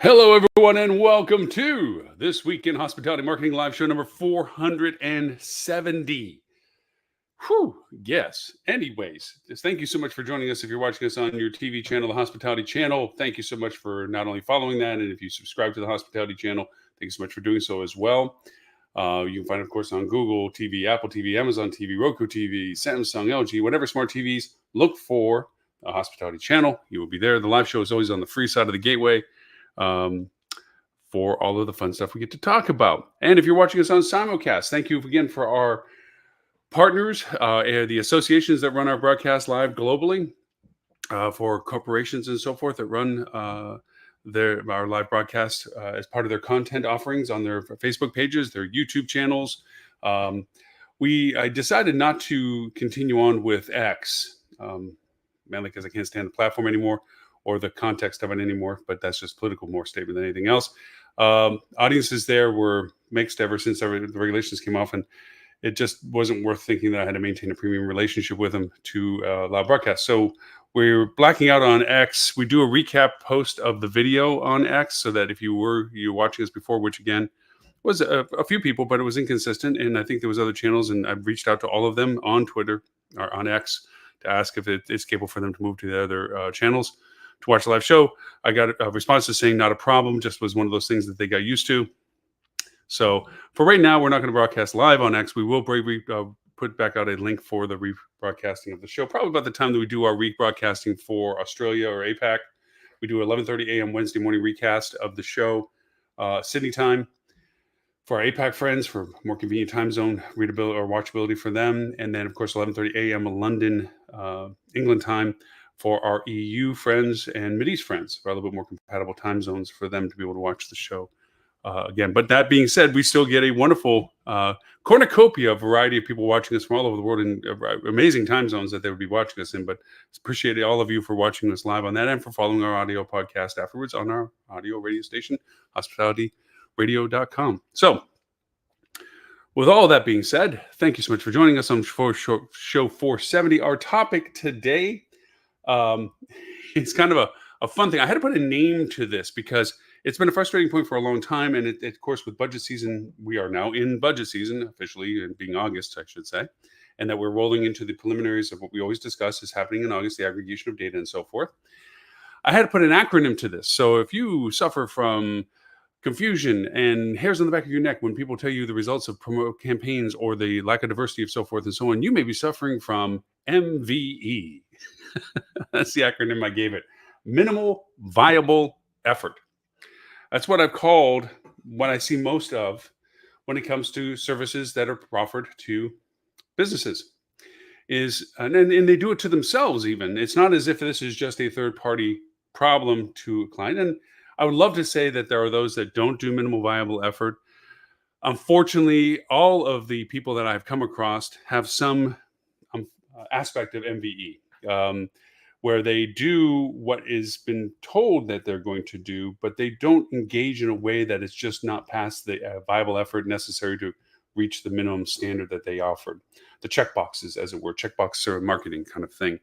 Hello, everyone, and welcome to This Week in Hospitality Marketing Live Show number 470. Whew, yes. Anyways, just thank you so much for joining us. If you're watching us on your TV channel, the Hospitality Channel, thank you so much for not only following that, and if you subscribe to the Hospitality Channel, thank you so much for doing so as well. You can find it, of course, on Google TV, Apple TV, Amazon TV, Roku TV, Samsung, LG, whatever smart TVs. Look for the Hospitality Channel. You will be there. The live show is always on the free side of the gateway. For all of the fun stuff we get to talk about. And if you're watching us on simulcast, thank you again for our partners, the associations that run our broadcast live globally, for corporations and so forth that run our live broadcast as part of their content offerings on their Facebook pages, their YouTube channels. I decided not to continue on with X, mainly because I can't stand the platform anymore or the context of it anymore, but that's just political more statement than anything else. Audiences there were mixed ever since the regulations came off, and it just wasn't worth thinking that I had to maintain a premium relationship with them to live broadcast. So we're blacking out on X. We do a recap post of the video on X, so that if you were watching us before, which again was a few people, but it was inconsistent, and I think there was other channels, and I've reached out to all of them on Twitter or on X to ask if it's capable for them to move to the other channels to watch the live show. I got responses saying not a problem, just was one of those things that they got used to. So for right now, we're not going to broadcast live on X. We will put back out a link for the rebroadcasting of the show, probably about the time that we do our rebroadcasting for Australia or APAC. We do 11:30 a.m. Wednesday morning recast of the show, Sydney time, for our APAC friends, for more convenient time zone readability or watchability for them. And then, of course, 11:30 a.m. London, England time, for our EU friends and Mideast friends, for a little bit more compatible time zones for them to be able to watch the show again. But that being said, we still get a wonderful cornucopia variety of people watching us from all over the world in amazing time zones that they would be watching us in. But appreciate all of you for watching us live on that and for following our audio podcast afterwards on our audio radio station, hospitalityradio.com. So with all that being said, thank you so much for joining us on show 470. Our topic today, it's kind of a fun thing. I had to put a name to this because it's been a frustrating point for a long time. And of course, with budget season, we are now in budget season officially, and being August, I should say, and that we're rolling into the preliminaries of what we always discuss is happening in August, the aggregation of data and so forth. I had to put an acronym to this. So if you suffer from confusion and hairs on the back of your neck when people tell you the results of promote campaigns or the lack of diversity of so forth and so on, you may be suffering from MVE. That's the acronym I gave it. Minimal viable effort. That's what I've called what I see most of when it comes to services that are offered to businesses. And they do it to themselves even. It's not as if this is just a third-party problem to a client. And I would love to say that there are those that don't do minimal viable effort. Unfortunately, all of the people that I've come across have some aspect of MVE. Where they do what is been told that they're going to do, but they don't engage in a way that is just not past the viable effort necessary to reach the minimum standard that they offered. The checkboxes, as it were, checkbox sort of marketing kind of thing.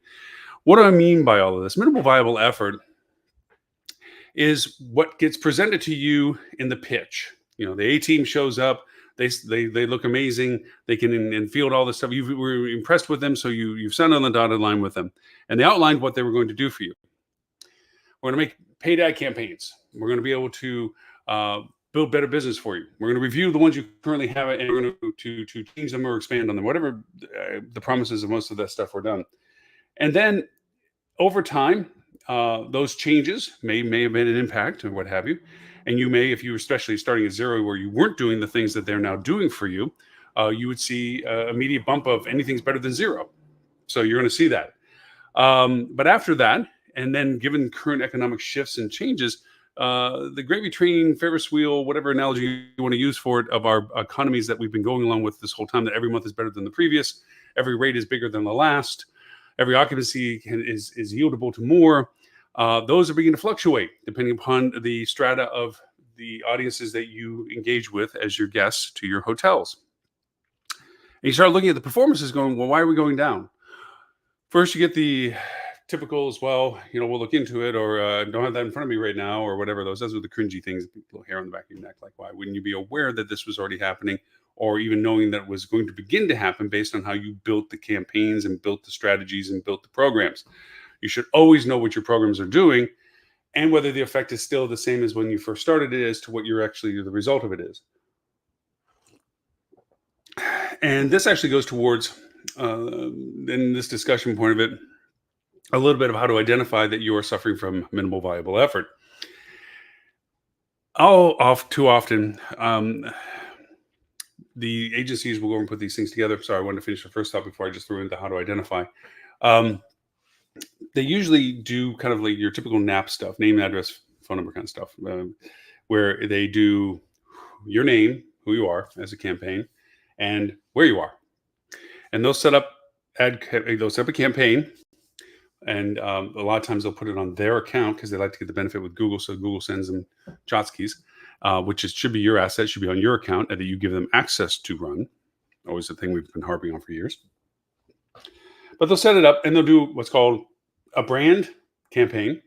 What do I mean by all of this? Minimal viable effort is what gets presented to you in the pitch. You know, the A team shows up. They look amazing. They can field all this stuff. You were impressed with them, so you've signed on the dotted line with them, and they outlined what they were going to do for you. We're going to make paid ad campaigns. We're going to be able to build better business for you. We're going to review the ones you currently have, and we're going to change them or expand on them. Whatever the promises of most of that stuff were done, and then over time, those changes may have made an impact or what have you. And you may, if you were especially starting at zero where you weren't doing the things that they're now doing for you, you would see an immediate bump of anything's better than zero. So you're going to see that. But after that, and then given current economic shifts and changes, the gravy train, Ferris wheel, whatever analogy you want to use for it, of our economies that we've been going along with this whole time, that every month is better than the previous, every rate is bigger than the last, every occupancy is yieldable to more. Those are beginning to fluctuate depending upon the strata of the audiences that you engage with as your guests to your hotels. And you start looking at the performances going, well, why are we going down? First, you get the typical as well. We'll look into it, or don't have that in front of me right now, or whatever. Those are the cringy things. Little hair on the back of your neck. Like, why wouldn't you be aware that this was already happening, or even knowing that it was going to begin to happen based on how you built the campaigns and built the strategies and built the programs? You should always know what your programs are doing and whether the effect is still the same as when you first started it as to what you're actually the result of it is. And this actually goes towards, in this discussion point of it, a little bit of how to identify that you are suffering from minimal viable effort. Too often, the agencies will go and put these things together. Sorry, I wanted to finish the first thought before I just threw into how to identify. They usually do kind of like your typical NAP stuff, name, address, phone number kind of stuff, where they do your name, who you are as a campaign, and where you are. And they'll set up a campaign, and a lot of times they'll put it on their account because they like to get the benefit with Google. So Google sends them Chotskis, which should be your asset, should be on your account, and that you give them access to run. Always a thing we've been harping on for years. But they'll set it up and they'll do what's called a brand campaign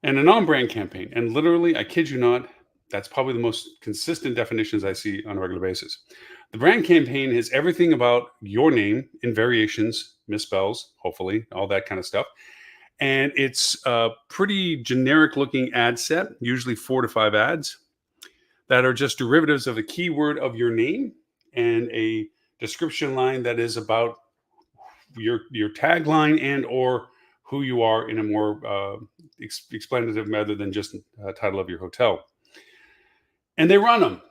and a non-brand campaign. And literally, I kid you not, that's probably the most consistent definitions I see on a regular basis. The brand campaign is everything about your name in variations, misspells, hopefully, all that kind of stuff. And it's a pretty generic looking ad set, usually 4 to 5 ads that are just derivatives of a keyword of your name and a description line that is about your tagline and or who you are in a more explanative manner than just a title of your hotel. And they run them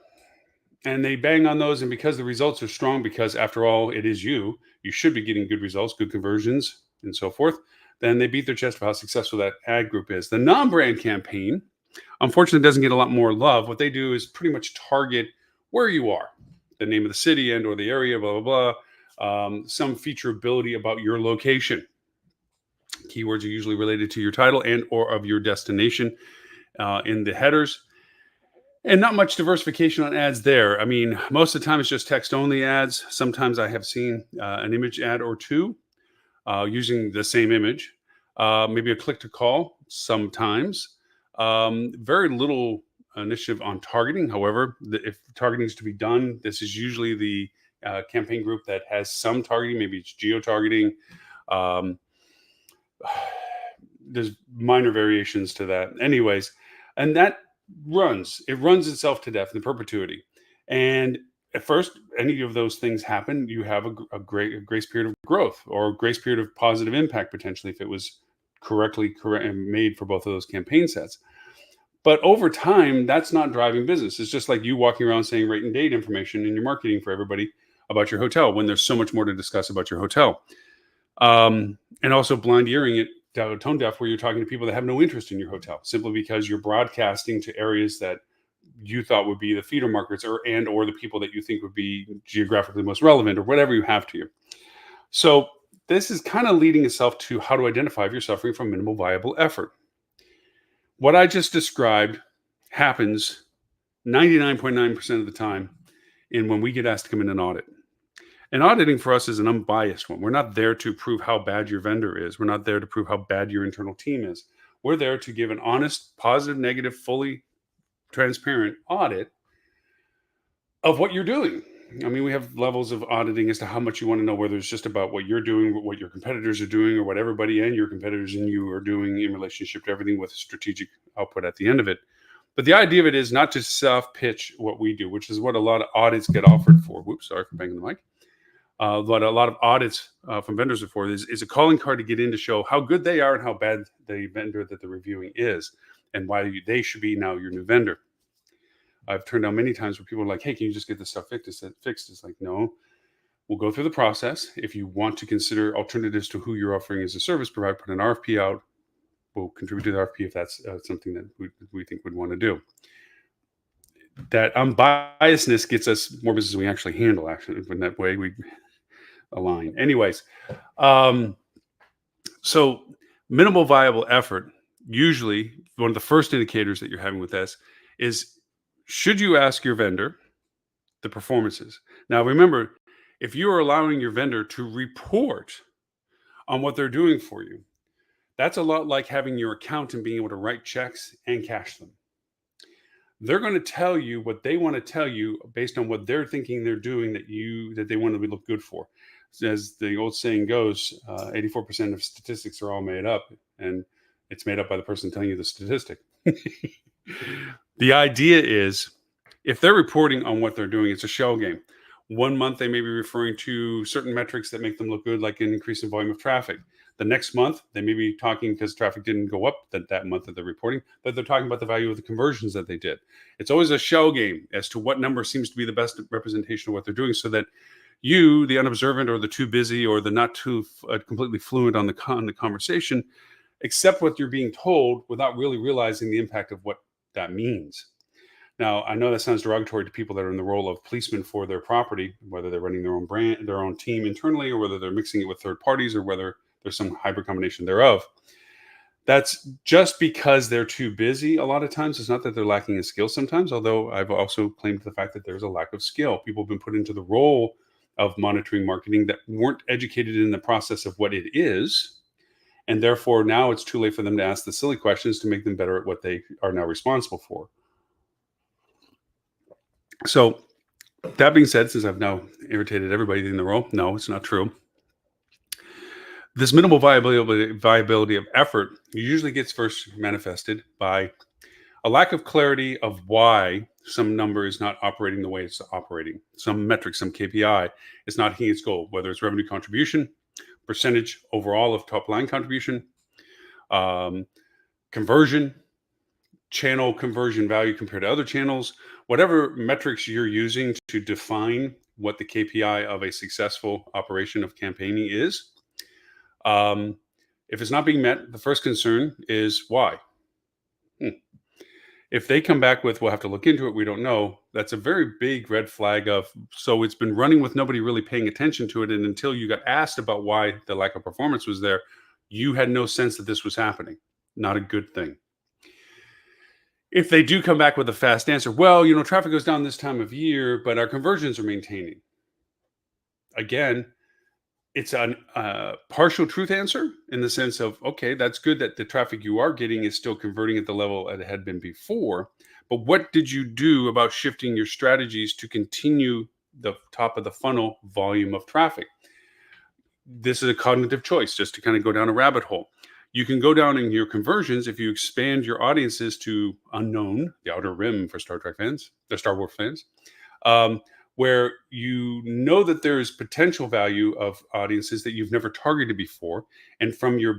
and they bang on those. And because the results are strong, because after all, it is you should be getting good results, good conversions and so forth. Then they beat their chest for how successful that ad group is. The non-brand campaign, unfortunately, doesn't get a lot more love. What they do is pretty much target where you are, the name of the city and or the area, blah, blah, blah. Some featureability about your location. Keywords are usually related to your title and or of your destination in the headers. And not much diversification on ads there. I mean, most of the time it's just text-only ads. Sometimes I have seen an image ad or two using the same image. Maybe a click-to-call sometimes. Very little initiative on targeting. However, if targeting is to be done, this is usually the campaign group that has some targeting. Maybe it's geo-targeting. There's minor variations to that. Anyways, and that runs itself to death in perpetuity. And at first, any of those things happen, you have a grace period of growth or a grace period of positive impact, potentially, if it was correctly made for both of those campaign sets. But over time, that's not driving business. It's just like you walking around saying rate and date information in your marketing for everybody about your hotel when there's so much more to discuss about your hotel. And also blind earring it, tone deaf, where you're talking to people that have no interest in your hotel simply because you're broadcasting to areas that you thought would be the feeder markets or the people that you think would be geographically most relevant or whatever you have to you. So this is kind of leading itself to how to identify if you're suffering from minimal viable effort. What I just described happens 99.9% of the time when we get asked to come in and audit. And auditing for us is an unbiased one. We're not there to prove how bad your vendor is. We're not there to prove how bad your internal team is. We're there to give an honest, positive, negative, fully transparent audit of what you're doing. I mean, we have levels of auditing as to how much you want to know, whether it's just about what you're doing, what your competitors are doing, or what everybody and your competitors and you are doing in relationship to everything with strategic output at the end of it. But the idea of it is not to self-pitch what we do, which is what a lot of audits get offered for. Whoops, sorry for banging the mic. What a lot of audits from vendors are for is a calling card to get in to show how good they are and how bad the vendor that they're reviewing is and why they should be now your new vendor. I've turned down many times where people are like, hey, can you just get this stuff fixed? It's like, no, we'll go through the process. If you want to consider alternatives to who you're offering as a service provider, put an RFP out. We'll contribute to the RFP if that's something that we think we'd want to do. That unbiasedness gets us more business than we actually handle. Actually, in that way, we align. Anyways, so minimal viable effort, usually one of the first indicators that you're having with this is, should you ask your vendor the performances? Now, remember, if you are allowing your vendor to report on what they're doing for you, That's a lot like having your accountant being able to write checks and cash them. They're going to tell you what they want to tell you based on what they're thinking they're doing that they want to look good for. As the old saying goes, 84% of statistics are all made up, and it's made up by the person telling you the statistic. The idea is, if they're reporting on what they're doing, it's a shell game. 1 month, they may be referring to certain metrics that make them look good, like an increase in volume of traffic. The next month, they may be talking because traffic didn't go up that month that they're reporting, but they're talking about the value of the conversions that they did. It's always a shell game as to what number seems to be the best representation of what they're doing, so that you, the unobservant or the too busy or the not too completely fluent on the conversation, accept what you're being told without really realizing the impact of what that means. Now, I know that sounds derogatory to people that are in the role of policemen for their property, whether they're running their own brand, their own team internally, or whether they're mixing it with third parties, or whether there's some hybrid combination thereof. That's just because they're too busy a lot of times. It's not that they're lacking in skill sometimes, although I've also claimed the fact that there's a lack of skill. People have been put into the role of monitoring marketing that weren't educated in the process of what it is. And therefore, now it's too late for them to ask the silly questions to make them better at what they are now responsible for. So that being said, since I've now irritated everybody in the role, no, it's not true. This minimal viability of effort usually gets first manifested by a lack of clarity of why some number is not operating the way it's operating. Some metric, some KPI is not hitting its goal, whether it's revenue contribution, percentage overall of top line contribution, conversion, channel conversion value compared to other channels, whatever metrics you're using to define what the KPI of a successful operation of campaigning is. If it's not being met, the first concern is why. If they come back with, we'll have to look into it, we don't know, that's a very big red flag of, so it's been running with nobody really paying attention to it. And until you got asked about why the lack of performance was there, you had no sense that this was happening. Not a good thing. If they do come back with a fast answer, well, traffic goes down this time of year, but our conversions are maintaining. Again, it's a partial truth answer in the sense of, okay, that's good that the traffic you are getting is still converting at the level it had been before. But what did you do about shifting your strategies to continue the top of the funnel volume of traffic? This is a cognitive choice, just to kind of go down a rabbit hole. You can go down in your conversions if you expand your audiences to unknown, the outer rim for Star Trek fans, the Star Wars fans, where you know that there is potential value of audiences that you've never targeted before. And from your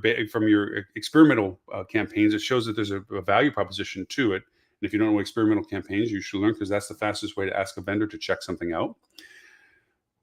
experimental campaigns, it shows that there's a value proposition to it. And if you don't know what experimental campaigns, you should learn, because that's the fastest way to ask a vendor to check something out.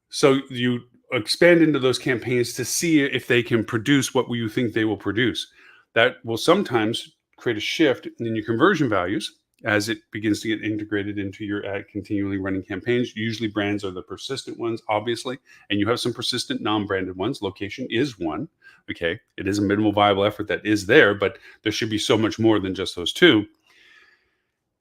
So you expand into those campaigns to see if they can produce what you think they will produce. That will sometimes create a shift in your conversion values as it begins to get integrated into your continually running campaigns. Usually brands are the persistent ones, obviously, and you have some persistent non-branded ones. Location is one. Okay, it is a minimal viable effort that is there, but there should be so much more than just those two.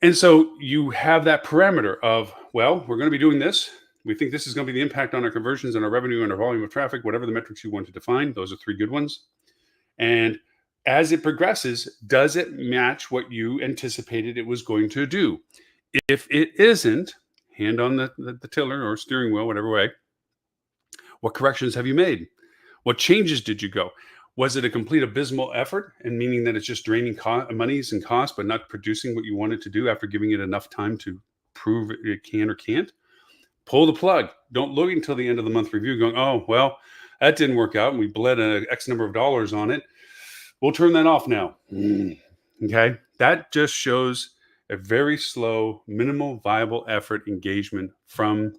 And so you have that parameter of, well, we're going to be doing this. We think this is going to be the impact on our conversions and our revenue and our volume of traffic, whatever the metrics you want to define. Those are 3 good ones. And as it progresses, does it match what you anticipated it was going to do? If it isn't, hand on the tiller or steering wheel, whatever way, what corrections have you made? What changes did you go? Was it a complete abysmal effort, and meaning that it's just draining monies and costs, but not producing what you wanted to do after giving it enough time to prove it can or can't? Pull the plug. Don't look until the end of the month review going, oh, well, that didn't work out, and we bled an X number of dollars on it. We'll turn that off now. Okay. That just shows a very slow, minimal viable effort engagement from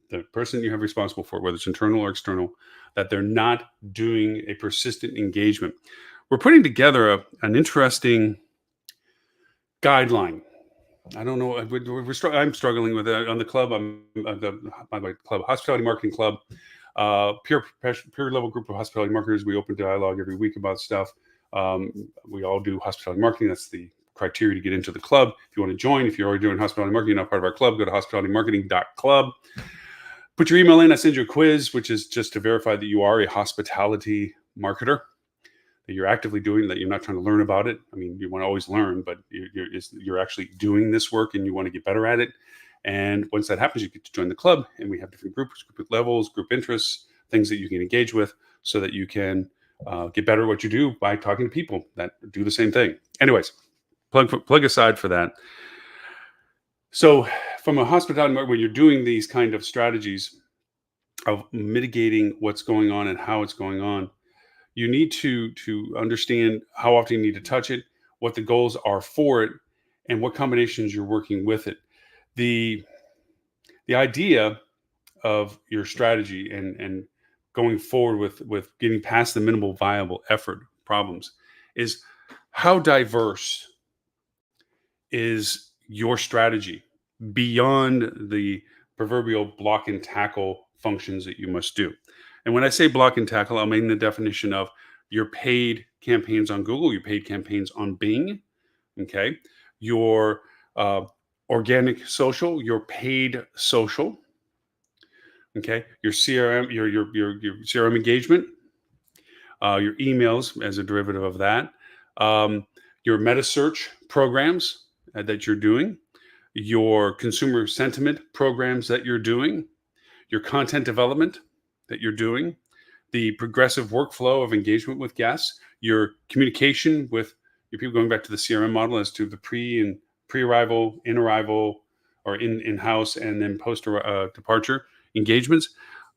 the person you have responsible for, whether it's internal or external, that they're not doing a persistent engagement. We're putting together an interesting guideline. I don't know. I'm struggling with it on the club. My club, Hospitality Marketing Club, peer level group of hospitality marketers. We open dialogue every week about stuff. We all do hospitality marketing. That's the criteria to get into the club. If you want to join, if you're already doing hospitality marketing, you're not part of our club, go to hospitalitymarketing.club. Put your email in. I send you a quiz, which is just to verify that you are a hospitality marketer. that you're actively doing, that you're not trying to learn about it. I mean, you want to always learn, but you're actually doing this work and you want to get better at it. And once that happens, you get to join the club, and we have different groups, group levels, group interests, things that you can engage with so that you can get better at what you do by talking to people that do the same thing. Anyways, plug aside for that. So from a hospitality market, when you're doing these kind of strategies of mitigating what's going on and how it's going on, you need to understand how often you need to touch it, what the goals are for it, and what combinations you're working with it. The idea of your strategy and going forward with getting past the minimal viable effort problems is how diverse is your strategy beyond the proverbial block and tackle functions that you must do. And when I say block and tackle, I mean the definition of your paid campaigns on Google, your paid campaigns on Bing, okay, your organic social, your paid social, okay, your CRM, your CRM engagement, your emails as a derivative of that, your meta search programs that you're doing, your consumer sentiment programs that you're doing, your content development that you're doing, the progressive workflow of engagement with guests, your communication with your people, going back to the CRM model as to the pre-arrival, in-arrival, or in-house, and then post-departure engagements.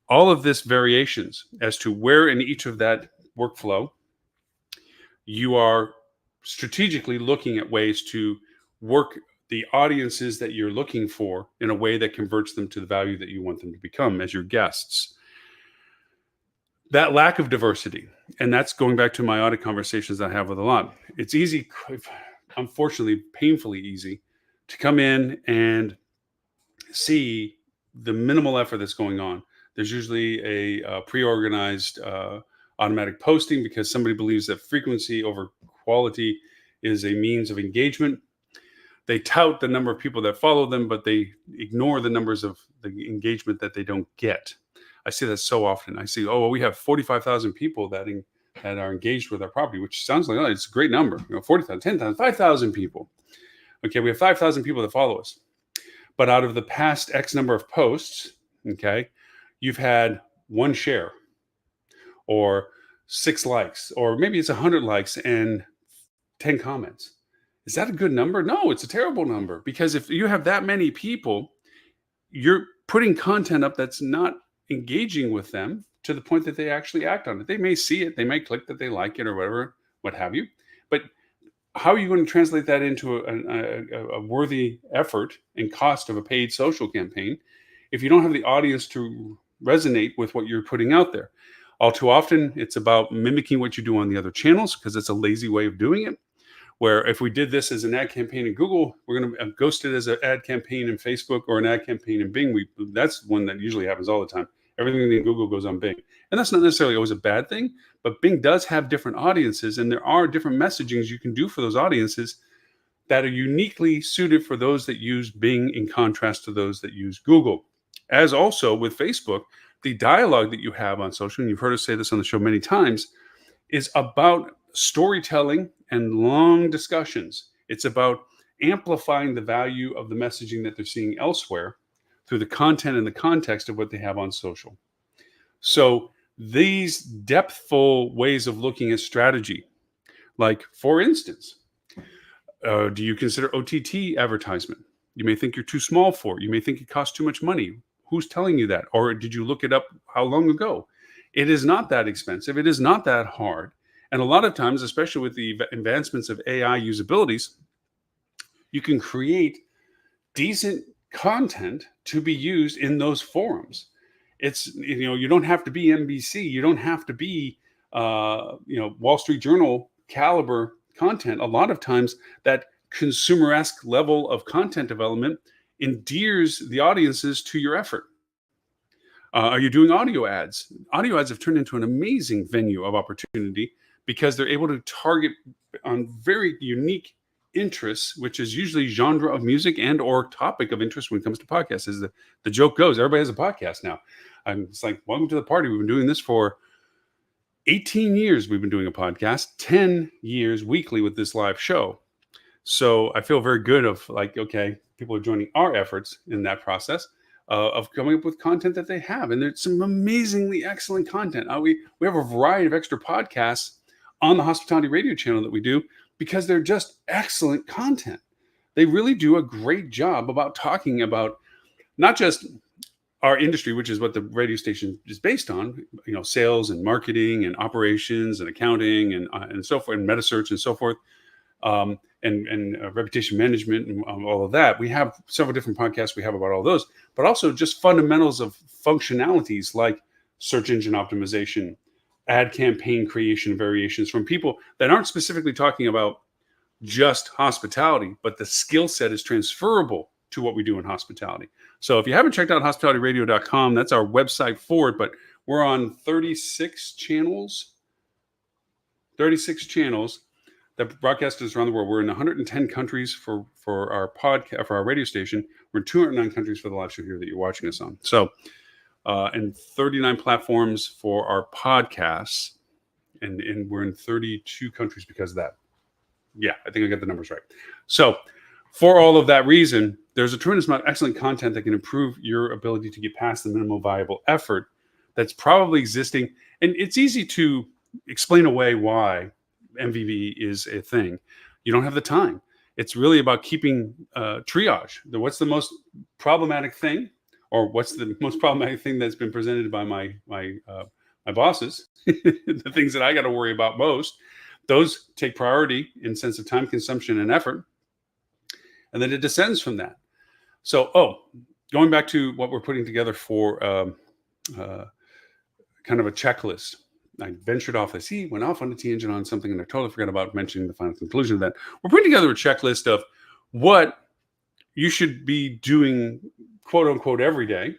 All of this variations as to where in each of that workflow you are strategically looking at ways to work the audiences that you're looking for in a way that converts them to the value that you want them to become as your guests. That lack of diversity, and that's going back to my audit conversations I have with a lot. It's easy, unfortunately, painfully easy, to come in and see the minimal effort that's going on. There's usually a pre-organized automatic posting because somebody believes that frequency over quality is a means of engagement. They tout the number of people that follow them, but they ignore the numbers of the engagement that they don't get. I see that so often. I see, oh, well, we have 45,000 people that are engaged with our property, which sounds like, oh, it's a great number. 40,000, 10,000, 5,000 people. Okay, we have 5,000 people that follow us. But out of the past X number of posts, okay, you've had 1 share or 6 likes, or maybe it's 100 likes and 10 comments. Is that a good number? No, it's a terrible number, because if you have that many people, you're putting content up that's not engaging with them to the point that they actually act on it. They may see it, they may click that they like it or whatever, what have you. But how are you going to translate that into a worthy effort and cost of a paid social campaign if you don't have the audience to resonate with what you're putting out there? All too often, it's about mimicking what you do on the other channels, because it's a lazy way of doing it. Where if we did this as an ad campaign in Google, we're going to ghost it as an ad campaign in Facebook or an ad campaign in Bing. That's one that usually happens all the time. Everything in Google goes on Bing. And that's not necessarily always a bad thing, but Bing does have different audiences, and there are different messagings you can do for those audiences that are uniquely suited for those that use Bing in contrast to those that use Google. As also with Facebook, the dialogue that you have on social, and you've heard us say this on the show many times, is about storytelling and long discussions. It's about amplifying the value of the messaging that they're seeing elsewhere through the content and the context of what they have on social. So these depthful ways of looking at strategy, like, for instance, do you consider OTT advertisement? You may think you're too small for it. You may think it costs too much money. Who's telling you that? Or did you look it up how long ago? It is not that expensive. It is not that hard. And a lot of times, especially with the advancements of AI usabilities, you can create decent content to be used in those forums. It's, you don't have to be NBC. You don't have to be, Wall Street Journal caliber content. A lot of times that consumer-esque level of content development endears the audiences to your effort. Are you doing audio ads? Audio ads have turned into an amazing venue of opportunity because they're able to target on very unique interests, which is usually genre of music and or topic of interest when it comes to podcasts. As the joke goes, everybody has a podcast now. It's like, welcome to the party. We've been doing this for 18 years we've been doing a podcast, 10 years weekly with this live show. So I feel very good of like, okay, people are joining our efforts in that process of coming up with content that they have. And there's some amazingly excellent content. We have a variety of extra podcasts on the Hospitality Radio channel that we do because they're just excellent content. They really do a great job about talking about not just our industry, which is what the radio station is based on, sales and marketing and operations and accounting and so forth, and meta search and so forth, and reputation management and all of that. We have several different podcasts we have about all those, but also just fundamentals of functionalities like search engine optimization, ad campaign creation variations from people that aren't specifically talking about just hospitality, but the skill set is transferable to what we do in hospitality. So if you haven't checked out hospitalityradio.com, that's our website for it, but we're on 36 channels that broadcast us around the world. We're in 110 countries for our podcast, for our radio station. We're in 209 countries for the live show here that you're watching us on. So, and 39 platforms for our podcasts, and we're in 32 countries because of that. Yeah, I think I got the numbers right. So for all of that reason, there's a tremendous amount of excellent content that can improve your ability to get past the minimal viable effort that's probably existing. And it's easy to explain away why MVV is a thing. You don't have the time. It's really about keeping triage. What's the most problematic thing, or what's the most problematic thing that's been presented by my bosses, the things that I got to worry about most. Those take priority in sense of time consumption and effort. And then it descends from that. So, going back to what we're putting together for kind of a checklist. I ventured off. Went off on a tangent on something, and I totally forgot about mentioning the final conclusion of that. We're putting together a checklist of what you should be doing, quote unquote, every day,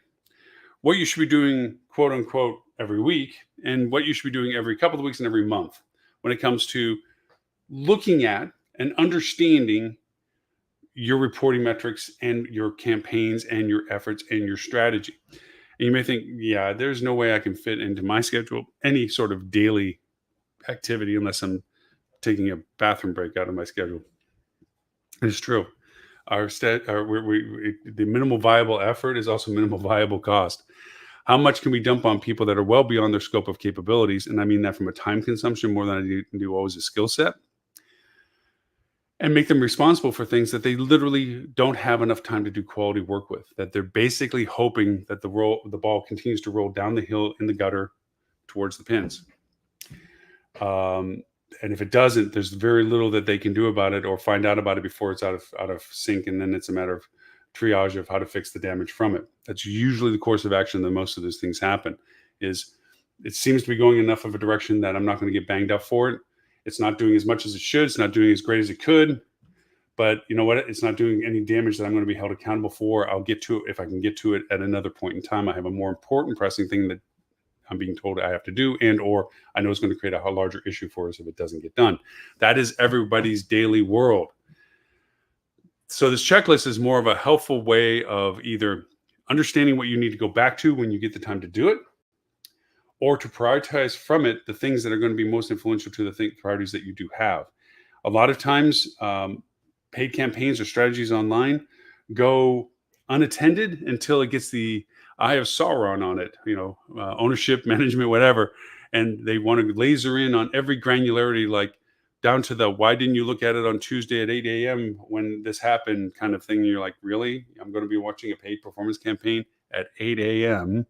what you should be doing, quote unquote, every week, and what you should be doing every couple of weeks and every month when it comes to looking at and understanding your reporting metrics and your campaigns and your efforts and your strategy. And you may think, yeah, there's no way I can fit into my schedule any sort of daily activity unless I'm taking a bathroom break out of my schedule. It's true. The minimal viable effort is also minimal viable cost. How much can we dump on people that are well beyond their scope of capabilities? And I mean that from a time consumption more than I do always a skill set. And make them responsible for things that they literally don't have enough time to do quality work with, that they're basically hoping that the ball continues to roll down the hill in the gutter towards the pins. And if it doesn't, there's very little that they can do about it or find out about it before it's out of sync. And then it's a matter of triage of how to fix the damage from it. That's usually the course of action that most of those things happen. Is it seems to be going enough of a direction that I'm not going to get banged up for it. It's not doing as much as it should. It's not doing as great as it could. But you know what? It's not doing any damage that I'm going to be held accountable for. I'll get to it if I can get to it at another point in time. I have a more important pressing thing that I'm being told I have to do, and or I know it's going to create a larger issue for us if it doesn't get done. That is everybody's daily world. So this checklist is more of a helpful way of either understanding what you need to go back to when you get the time to do it, or to prioritize from it the things that are going to be most influential to the priorities that you do have. A lot of times, paid campaigns or strategies online go unattended until it gets the eye of Sauron on it, ownership, management, whatever. And they want to laser in on every granularity, like down to the, why didn't you look at it on Tuesday at 8 a.m. when this happened kind of thing. And you're like, really? I'm going to be watching a paid performance campaign at 8 a.m.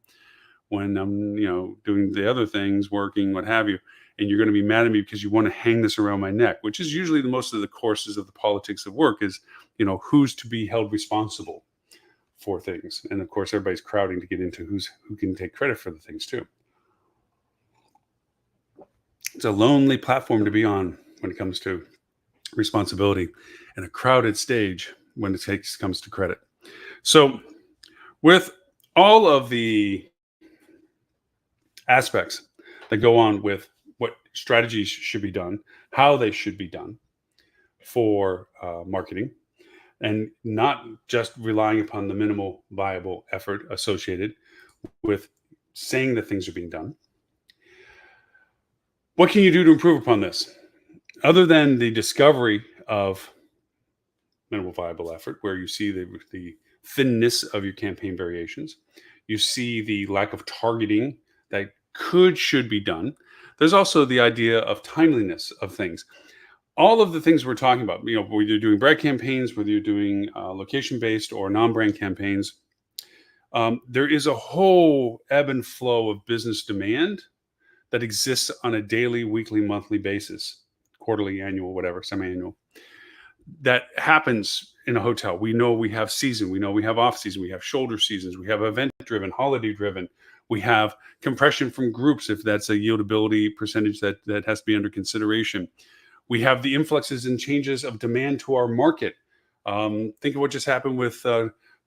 when I'm, doing the other things, working, what have you. And you're going to be mad at me because you want to hang this around my neck, which is usually most of the courses of the politics of work is, who's to be held responsible for things. And of course, everybody's crowding to get into who can take credit for the things too. It's a lonely platform to be on when it comes to responsibility, and a crowded stage when it comes to credit. So with all of the aspects that go on with what strategies should be done, how they should be done for marketing, and not just relying upon the minimal viable effort associated with saying that things are being done. What can you do to improve upon this? Other than the discovery of minimal viable effort, where you see the thinness of your campaign variations, you see the lack of targeting that should be done. There's also the idea of timeliness of things. All of the things we're talking about, whether you're doing brand campaigns, whether you're doing location-based or non-brand campaigns, there is a whole ebb and flow of business demand that exists on a daily, weekly, monthly basis, quarterly, annual, whatever, semi-annual, that happens in a hotel. We know we have season, we know we have off season, we have shoulder seasons, we have event driven, holiday driven, we have compression from groups if that's a yieldability percentage that has to be under consideration. We have the influxes and changes of demand to our market. Think of what just happened with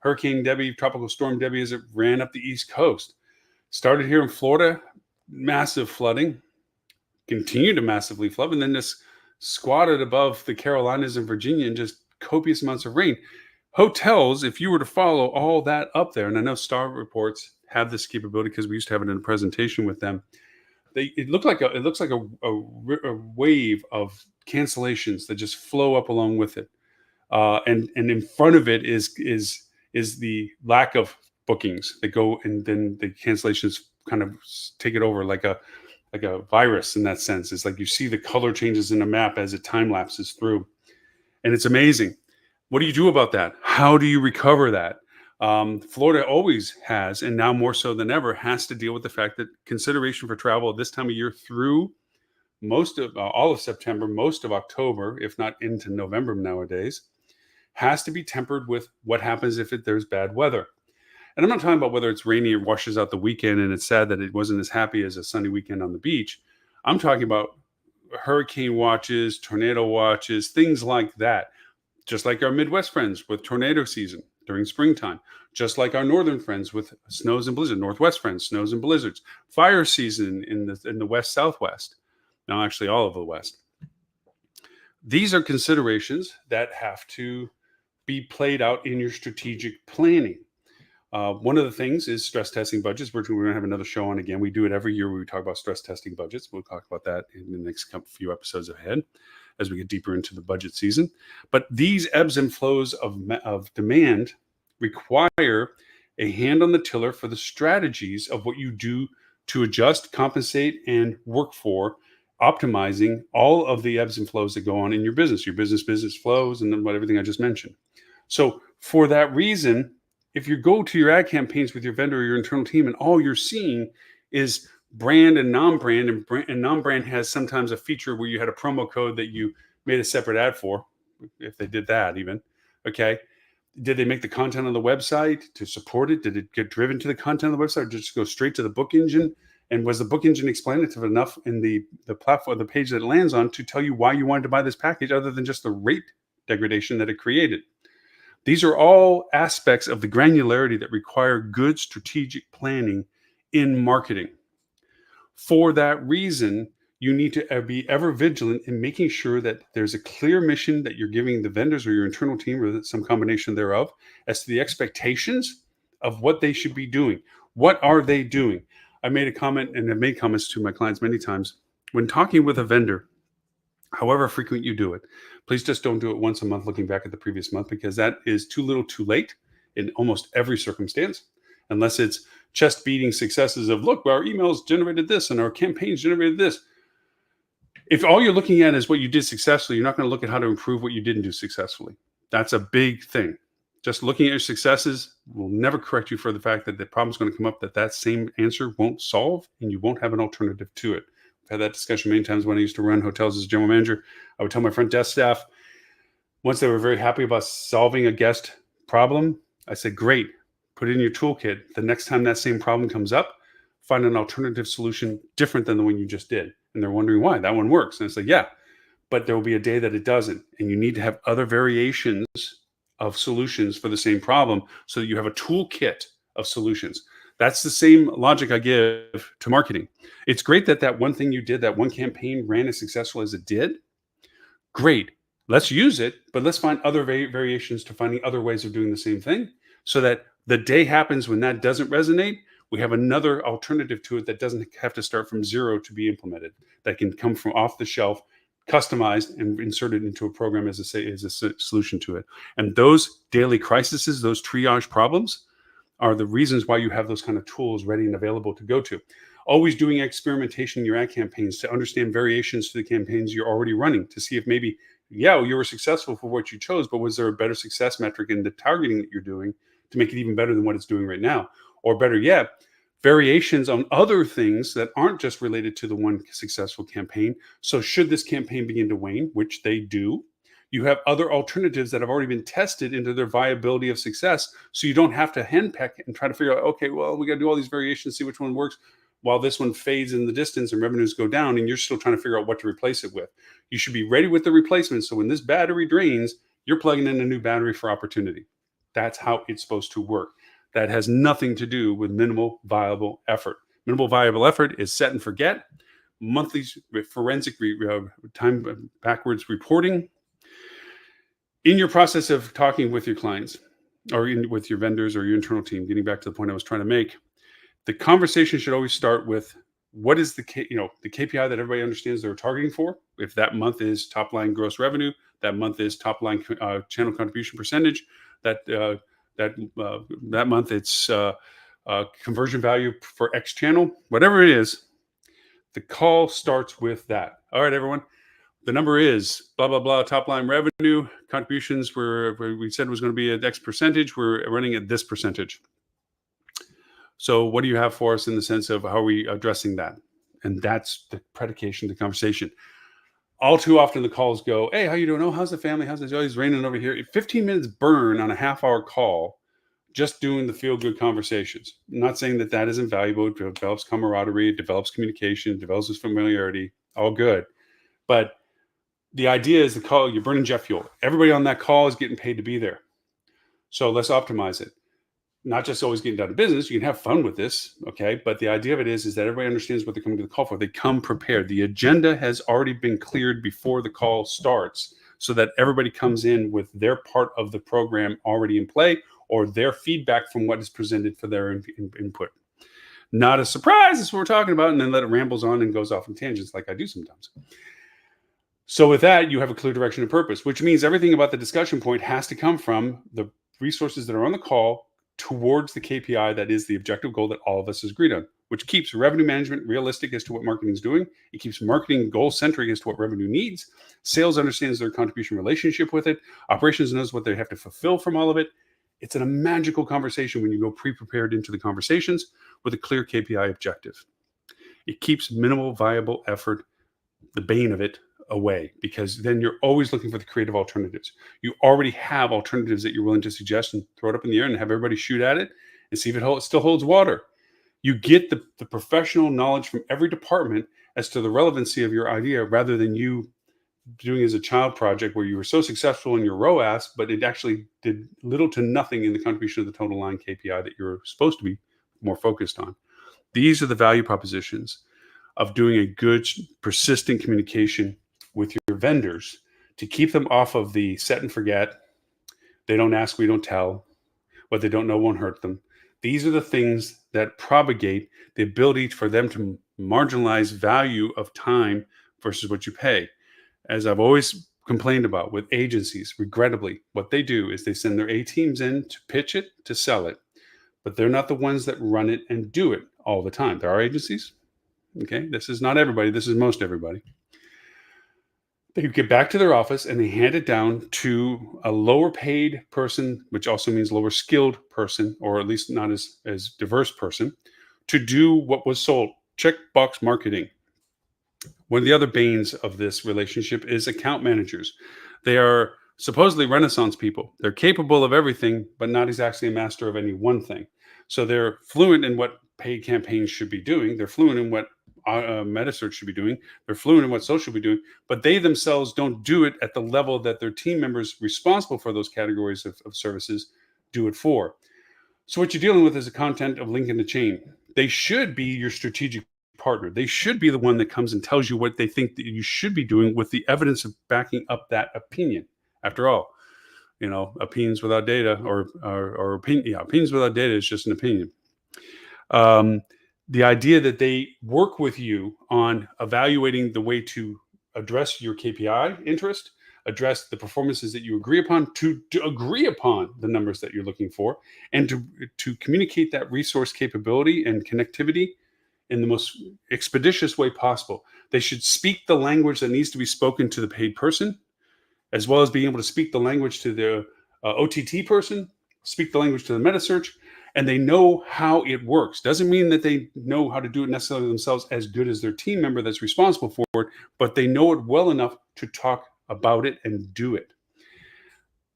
Hurricane Debbie, Tropical Storm Debbie, as it ran up the East Coast. Started here in Florida, massive flooding, continued to massively flood, and then just squatted above the Carolinas and Virginia and just copious amounts of rain. Hotels, if you were to follow all that up there, and I know Star Reports have this capability because we used to have it in a presentation with them. It looks like a wave of cancellations that just flow up along with it, and in front of it is the lack of bookings that go, and then the cancellations kind of take it over like a virus in that sense. It's like you see the color changes in a map as it time lapses through, and it's amazing. What do you do about that? How do you recover that? Florida always has, and now more so than ever, has to deal with the fact that consideration for travel at this time of year through most of all of September, most of October, if not into November nowadays, has to be tempered with what happens if there's bad weather. And I'm not talking about whether it's rainy or washes out the weekend and it's sad that it wasn't as happy as a sunny weekend on the beach. I'm talking about hurricane watches, tornado watches, things like that. Just like our Midwest friends with tornado season during springtime, just like our northern friends with snows and blizzards, Northwest friends, snows and blizzards, fire season in the West Southwest. Now, actually, all of the West. These are considerations that have to be played out in your strategic planning. One of the things is stress testing budgets, which we're going to have another show on again. We do it every year where we talk about stress testing budgets. We'll talk about that in the next few episodes ahead as we get deeper into the budget season. But these ebbs and flows of demand require a hand on the tiller for the strategies of what you do to adjust, compensate, and work for optimizing all of the ebbs and flows that go on in your business flows, and then everything I just mentioned. So for that reason, if you go to your ad campaigns with your vendor or your internal team and all you're seeing is brand and non-brand, and non-brand has sometimes a feature where you had a promo code that you made a separate ad for, if they did that even, okay? Did they make the content on the website to support it? Did it get driven to the content on the website, or just go straight to the book engine? And was the book engine explanative enough in the platform, the page that it lands on, to tell you why you wanted to buy this package other than just the rate degradation that it created? These are all aspects of the granularity that require good strategic planning in marketing. For that reason, you need to be ever vigilant in making sure that there's a clear mission that you're giving the vendors or your internal team, or some combination thereof, as to the expectations of what they should be doing. What are they doing? I made a comment, and I've made comments to my clients many times. When talking with a vendor, however frequent you do it, please just don't do it once a month looking back at the previous month, because that is too little too late in almost every circumstance, unless it's chest beating successes of, look, our emails generated this and our campaigns generated this. If all you're looking at is what you did successfully, you're not going to look at how to improve what you didn't do successfully. That's a big thing. Just looking at your successes will never correct you for the fact that the problem's going to come up that same answer won't solve, and you won't have an alternative to it. I've had that discussion many times when I used to run hotels as a general manager. I would tell my front desk staff, once they were very happy about solving a guest problem, I said, great, put it in your toolkit. The next time that same problem comes up, find an alternative solution different than the one you just did. And they're wondering why that one works. And it's like, yeah, but there will be a day that it doesn't. And you need to have other variations of solutions for the same problem so that you have a toolkit of solutions. That's the same logic I give to marketing. It's great that one thing you did, that one campaign ran as successful as it did. Great. Let's use it, but let's find other variations to finding other ways of doing the same thing, so that the day happens when that doesn't resonate, We have another alternative to it that doesn't have to start from zero to be implemented, that can come from off the shelf, customized and inserted into a program as a solution to it. And those daily crises, those triage problems, are the reasons why you have those kind of tools ready and available to go to. Always doing experimentation in your ad campaigns to understand variations to the campaigns you're already running, to see if maybe, yeah, you were successful for what you chose, but was there a better success metric in the targeting that you're doing to make it even better than what it's doing right now? Or better yet, variations on other things that aren't just related to the one successful campaign. So should this campaign begin to wane, which they do, you have other alternatives that have already been tested into their viability of success. So you don't have to henpeck and try to figure out, okay, well, we got to do all these variations, see which one works, while this one fades in the distance and revenues go down, and you're still trying to figure out what to replace it with. You should be ready with the replacement. So when this battery drains, you're plugging in a new battery for opportunity. That's how it's supposed to work. That has nothing to do with minimal viable effort. Minimal viable effort is set and forget, monthly forensic time backwards reporting. In your process of talking with your clients or with your vendors or your internal team, getting back to the point I was trying to make, the conversation should always start with what is the KPI that everybody understands they're targeting for. If that month is top line gross revenue, that month is top line channel contribution percentage, that month it's conversion value for X channel, whatever it is, the call starts with that. All right, everyone. The number is blah, blah, blah, top line revenue, contributions we said was going to be at X percentage. We're running at this percentage. So what do you have for us in the sense of how are we addressing that? And that's the predication of the conversation. All too often the calls go, hey, how you doing? Oh, how's the family? How's it? Oh, it's raining over here. 15 minutes burn on a half-hour call just doing the feel-good conversations. I'm not saying that that isn't valuable. It develops camaraderie, it develops communication, it develops familiarity, all good. But the idea is the call, you're burning jet fuel. Everybody on that call is getting paid to be there. So let's optimize it. Not just always getting down to business. You can have fun with this, okay? But the idea of it is that everybody understands what they're coming to the call for. They come prepared. The agenda has already been cleared before the call starts so that everybody comes in with their part of the program already in play or their feedback from what is presented for their input. Not a surprise, that's what we're talking about, and then let it rambles on and goes off in tangents like I do sometimes. So with that, you have a clear direction and purpose, which means everything about the discussion point has to come from the resources that are on the call towards the KPI that is the objective goal that all of us has agreed on, which keeps revenue management realistic as to what marketing is doing. It keeps marketing goal-centric as to what revenue needs. Sales understands their contribution relationship with it. Operations knows what they have to fulfill from all of it. It's a magical conversation when you go pre-prepared into the conversations with a clear KPI objective. It keeps minimal viable effort, the bane of it, away, because then you're always looking for the creative alternatives. You already have alternatives that you're willing to suggest and throw it up in the air and have everybody shoot at it and see if it still holds water. You get the professional knowledge from every department as to the relevancy of your idea rather than you doing as a child project where you were so successful in your ROAS, but it actually did little to nothing in the contribution of the total line KPI that you're supposed to be more focused on. These are the value propositions of doing a good, persistent communication with your vendors to keep them off of the set and forget. They don't ask, we don't tell. What they don't know won't hurt them. These are the things that propagate the ability for them to marginalize value of time versus what you pay. As I've always complained about with agencies, regrettably, what they do is they send their A teams in to pitch it, to sell it, but they're not the ones that run it and do it all the time. There are agencies. Okay, this is not everybody. This is most everybody. They get back to their office and they hand it down to a lower paid person, which also means lower skilled person, or at least not as diverse person, to do what was sold. Checkbox marketing. One of the other banes of this relationship is account managers. They are supposedly Renaissance people. They're capable of everything, but not exactly a master of any one thing. So they're fluent in what paid campaigns should be doing. They're fluent in what meta-search should be doing. They're fluent in what social should be doing, but they themselves don't do it at the level that their team members responsible for those categories of services do it for. So what you're dealing with is a content of link in the chain. They should be your strategic partner. They should be the one that comes and tells you what they think that you should be doing with the evidence of backing up that opinion. After all, opinions without data opinions without data is just an opinion. Um, the idea that they work with you on evaluating the way to address your KPI interest, address the performances that you agree upon, to agree upon the numbers that you're looking for, and to communicate that resource capability and connectivity in the most expeditious way possible. They should speak the language that needs to be spoken to the paid person, as well as being able to speak the language to the OTT person, speak the language to the meta search, and they know how it works. Doesn't mean that they know how to do it necessarily themselves as good as their team member that's responsible for it, but they know it well enough to talk about it and do it.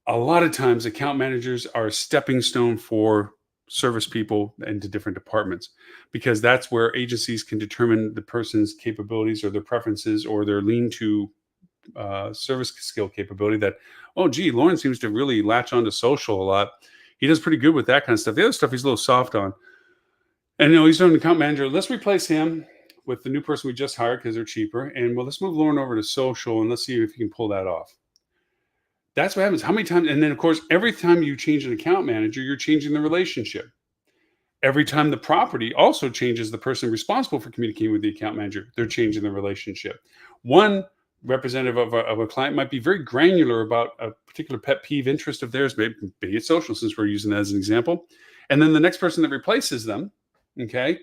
A lot of times, account managers are a stepping stone for service people into different departments, because that's where agencies can determine the person's capabilities or their preferences or their lean to service skill capability. That, oh gee, Lauren seems to really latch onto social a lot. He does pretty good with that kind of stuff. The other stuff he's a little soft on. And he's an account manager. Let's replace him with the new person we just hired because they're cheaper. And let's move Lauren over to social and let's see if you can pull that off. That's what happens. How many times? And then, of course, every time you change an account manager, you're changing the relationship. Every time the property also changes the person responsible for communicating with the account manager, they're changing the relationship. One representative of a client might be very granular about a particular pet peeve interest of theirs, maybe it's social, since we're using that as an example. And then the next person that replaces them, okay,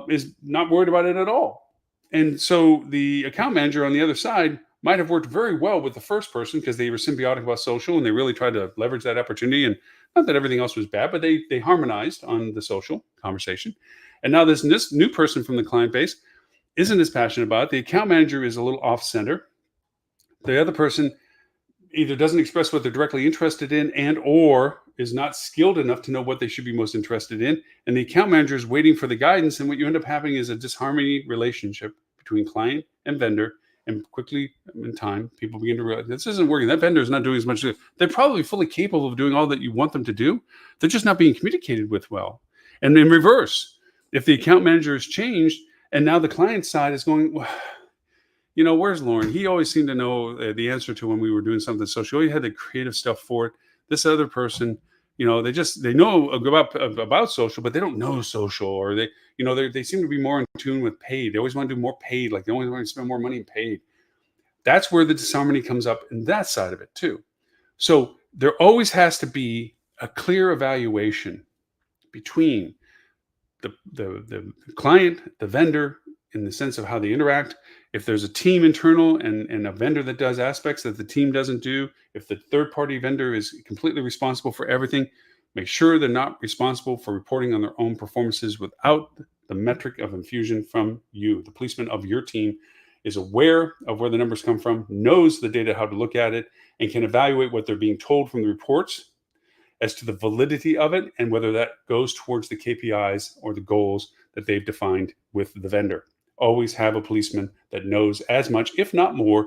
is not worried about it at all. And so the account manager on the other side might have worked very well with the first person because they were symbiotic about social and they really tried to leverage that opportunity. And not that everything else was bad, but they harmonized on the social conversation. And now this new person from the client base isn't as passionate about it. The account manager is a little off center. The other person either doesn't express what they're directly interested in and or is not skilled enough to know what they should be most interested in. And the account manager is waiting for the guidance. And what you end up having is a disharmony relationship between client and vendor. And quickly in time, people begin to realize this isn't working. That vendor is not doing as much. They're probably fully capable of doing all that you want them to do. They're just not being communicated with well. And in reverse, if the account manager has changed and now the client side is going, well, where's Lauren? He always seemed to know the answer to when we were doing something social. He had the creative stuff for it. This other person, they know about social, but they don't know social, or they seem to be more in tune with paid. They always want to do more paid, like they always want to spend more money in paid. That's where the disharmony comes up in that side of it too. So there always has to be a clear evaluation between the client, the vendor, in the sense of how they interact. If there's a team internal and a vendor that does aspects that the team doesn't do, if the third-party vendor is completely responsible for everything, make sure they're not responsible for reporting on their own performances without the metric of infusion from you. The policeman of your team is aware of where the numbers come from, knows the data, how to look at it, and can evaluate what they're being told from the reports as to the validity of it and whether that goes towards the KPIs or the goals that they've defined with the vendor. Always have a policeman that knows as much, if not more,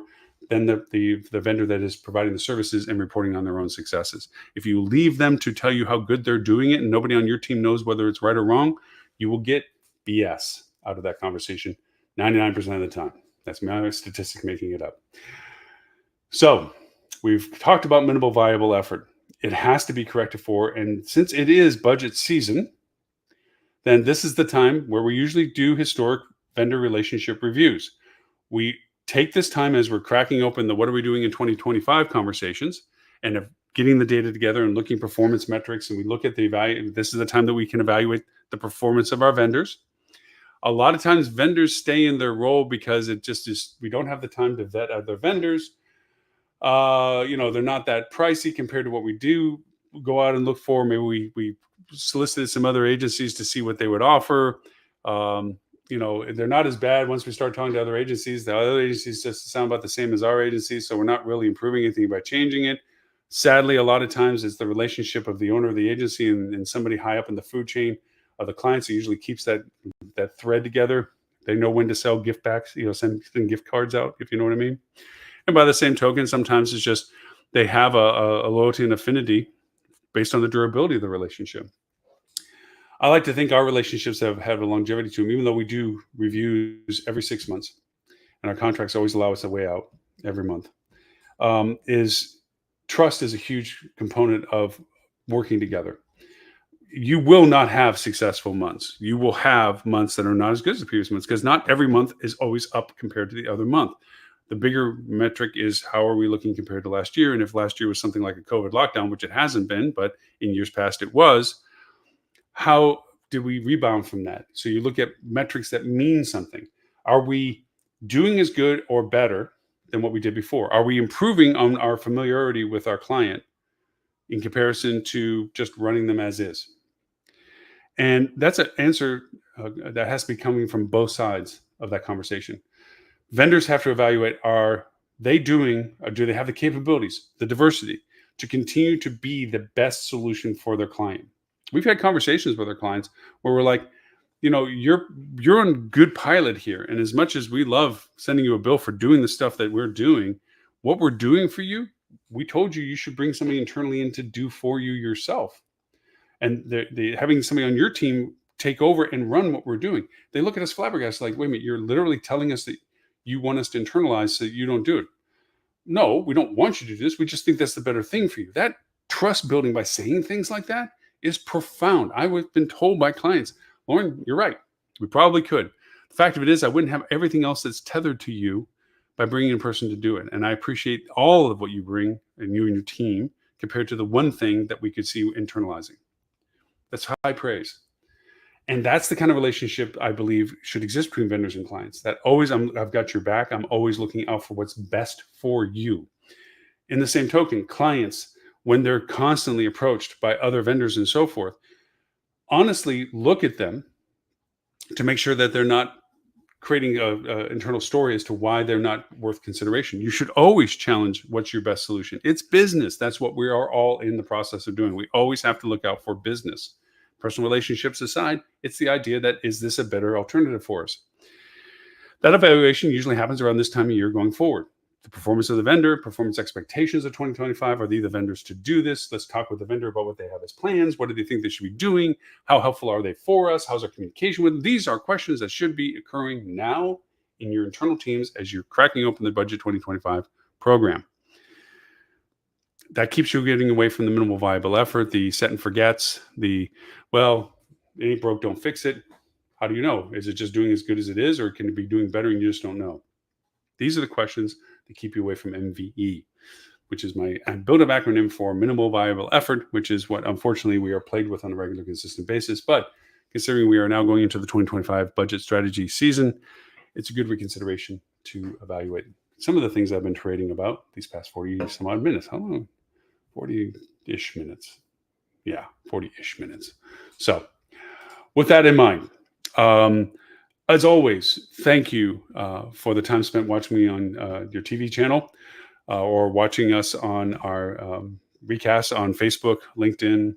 than the vendor that is providing the services and reporting on their own successes. If you leave them to tell you how good they're doing it and nobody on your team knows whether it's right or wrong, you will get BS out of that conversation 99% of the time. That's my statistic making it up. So we've talked about minimal viable effort. It has to be corrected for, and since it is budget season, then this is the time where we usually do historic vendor relationship reviews. We take this time as we're cracking open the what are we doing in 2025 conversations and of getting the data together and looking performance metrics, and we look at the value. This is the time that we can evaluate the performance of our vendors. A lot of times vendors stay in their role because it just is, we don't have the time to vet other vendors. They're not that pricey compared to what we do go out and look for. Maybe we solicited some other agencies to see what they would offer. They're not as bad once we start talking to other agencies. The other agencies just sound about the same as our agency, so we're not really improving anything by changing it. Sadly, a lot of times it's the relationship of the owner of the agency and somebody high up in the food chain of the clients who usually keeps that thread together. They know when to sell gift backs, send gift cards out, if you know what I mean. And by the same token, sometimes it's just they have a loyalty and affinity based on the durability of the relationship. I like to think our relationships have a longevity to them, even though we do reviews every 6 months, and our contracts always allow us a way out every month. Trust is a huge component of working together. you will not have successful months. You will have months that are not as good as the previous months because not every month is always up compared to the other month. The bigger metric is how are we looking compared to last year? And if last year was something like a COVID lockdown, which it hasn't been, but in years past it was, how did we rebound from that? So you look at metrics that mean something. Are we doing as good or better than what we did before? Are we improving on our familiarity with our client in comparison to just running them as is? And that's an answer that has to be coming from both sides of that conversation. Vendors have to evaluate, are they doing, or do they have the capabilities, the diversity to continue to be the best solution for their client? We've had conversations with our clients where we're like, you're on good pilot here. And as much as we love sending you a bill for doing the stuff that we're doing, what we're doing for you, we told you should bring somebody internally in to do for you yourself. And having somebody on your team take over and run what we're doing. They look at us flabbergasted like, wait a minute, you're literally telling us that you want us to internalize so that you don't do it. No, we don't want you to do this. We just think that's the better thing for you. That trust building by saying things like that is profound. I've been told by clients, Lauren, you're right. We probably could. The fact of it is, I wouldn't have everything else that's tethered to you by bringing in a person to do it. And I appreciate all of what you bring and you and your team compared to the one thing that we could see internalizing. That's high praise. And that's the kind of relationship I believe should exist between vendors and clients. That always I've got your back. I'm always looking out for what's best for you. In the same token, clients, when they're constantly approached by other vendors and so forth, honestly look at them to make sure that they're not creating an internal story as to why they're not worth consideration. You should always challenge what's your best solution. It's business. That's what we are all in the process of doing. We always have to look out for business. Personal relationships aside, it's the idea that, is this a better alternative for us? That evaluation usually happens around this time of year going forward. The performance of the vendor, performance expectations of 2025. Are they the vendors to do this? Let's talk with the vendor about what they have as plans. What do they think they should be doing? How helpful are they for us? How's our communication with them? These are questions that should be occurring now in your internal teams as you're cracking open the Budget 2025 program. That keeps you getting away from the minimal viable effort, the set and forgets, it ain't broke, don't fix it. How do you know? Is it just doing as good as it is, or can it be doing better and you just don't know? These are the questions that keep you away from MVE, which is my build-up acronym for minimal viable effort, which is what unfortunately we are plagued with on a regular, consistent basis. But considering we are now going into the 2025 budget strategy season, it's a good reconsideration to evaluate some of the things I've been trading about these past 40 some odd minutes. How long? 40-ish minutes. Yeah, 40-ish minutes. So with that in mind, as always, thank you for the time spent watching me on your TV channel or watching us on our recast on Facebook, LinkedIn,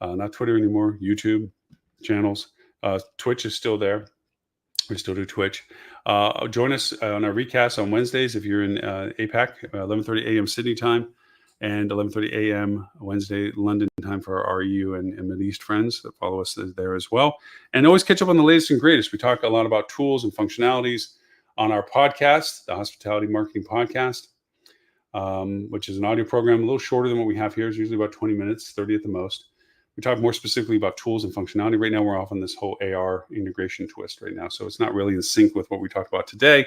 not Twitter anymore, YouTube channels. Twitch is still there. We still do Twitch. Join us on our recast on Wednesdays if you're in APAC, 11:30 a.m. Sydney time, and 11:30 a.m. Wednesday London time for our REU and Middle East friends that follow us there as well. And always catch up on the latest and greatest. We talk a lot about tools and functionalities on our podcast, the Hospitality Marketing Podcast, which is an audio program a little shorter than what we have here. It's usually about 20 minutes, 30 at the most. We talk more specifically about tools and functionality. Right now, we're off on this whole AR integration twist right now. So it's not really in sync with what we talked about today.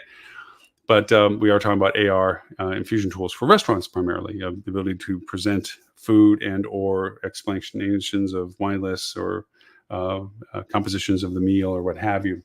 But we are talking about AR infusion tools for restaurants primarily, the ability to present food and or explanations of wine lists or compositions of the meal or what have you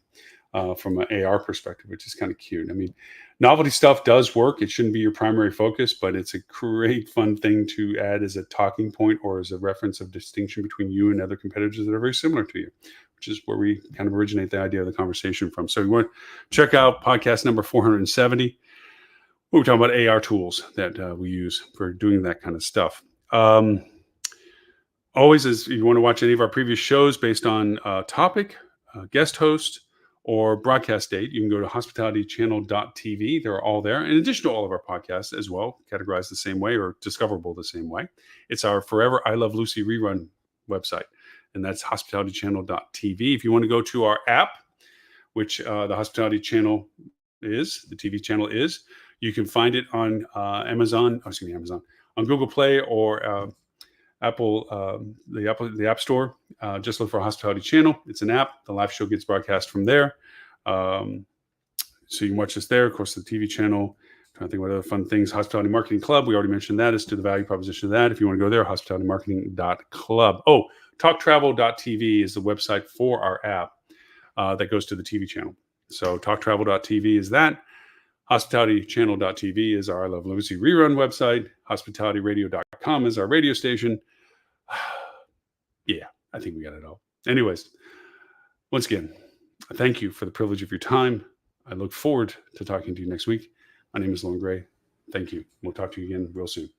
from an AR perspective, which is kind of cute. I mean, novelty stuff does work. It shouldn't be your primary focus, but it's a great fun thing to add as a talking point or as a reference of distinction between you and other competitors that are very similar to you, which is where we kind of originate the idea of the conversation from. So you want to check out podcast number 470. We're talking about AR tools that we use for doing that kind of stuff. Always, if you want to watch any of our previous shows based on topic, guest host, or broadcast date, you can go to hospitalitychannel.tv. They're all there. In addition to all of our podcasts as well, categorized the same way or discoverable the same way. It's our Forever I Love Lucy rerun website, and that's hospitalitychannel.tv. If you want to go to our app, which the Hospitality Channel is, the TV channel is, you can find it on Amazon, on Google Play or Apple, the App Store. just look for Hospitality Channel. It's an app. The live show gets broadcast from there. So you can watch us there. Of course, the TV channel. Trying to think what other fun things. Hospitality Marketing Club. We already mentioned that as to the value proposition of that. If you want to go there, hospitalitymarketing.club. Oh, talktravel.tv is the website for our app that goes to the TV channel. So talktravel.tv is that. Hospitalitychannel.tv is our I Love Lucy rerun website. Hospitalityradio.com is our radio station. Yeah, I think we got it all. Anyways, once again, thank you for the privilege of your time. I look forward to talking to you next week. My name is Lon Gray. Thank you. We'll talk to you again real soon.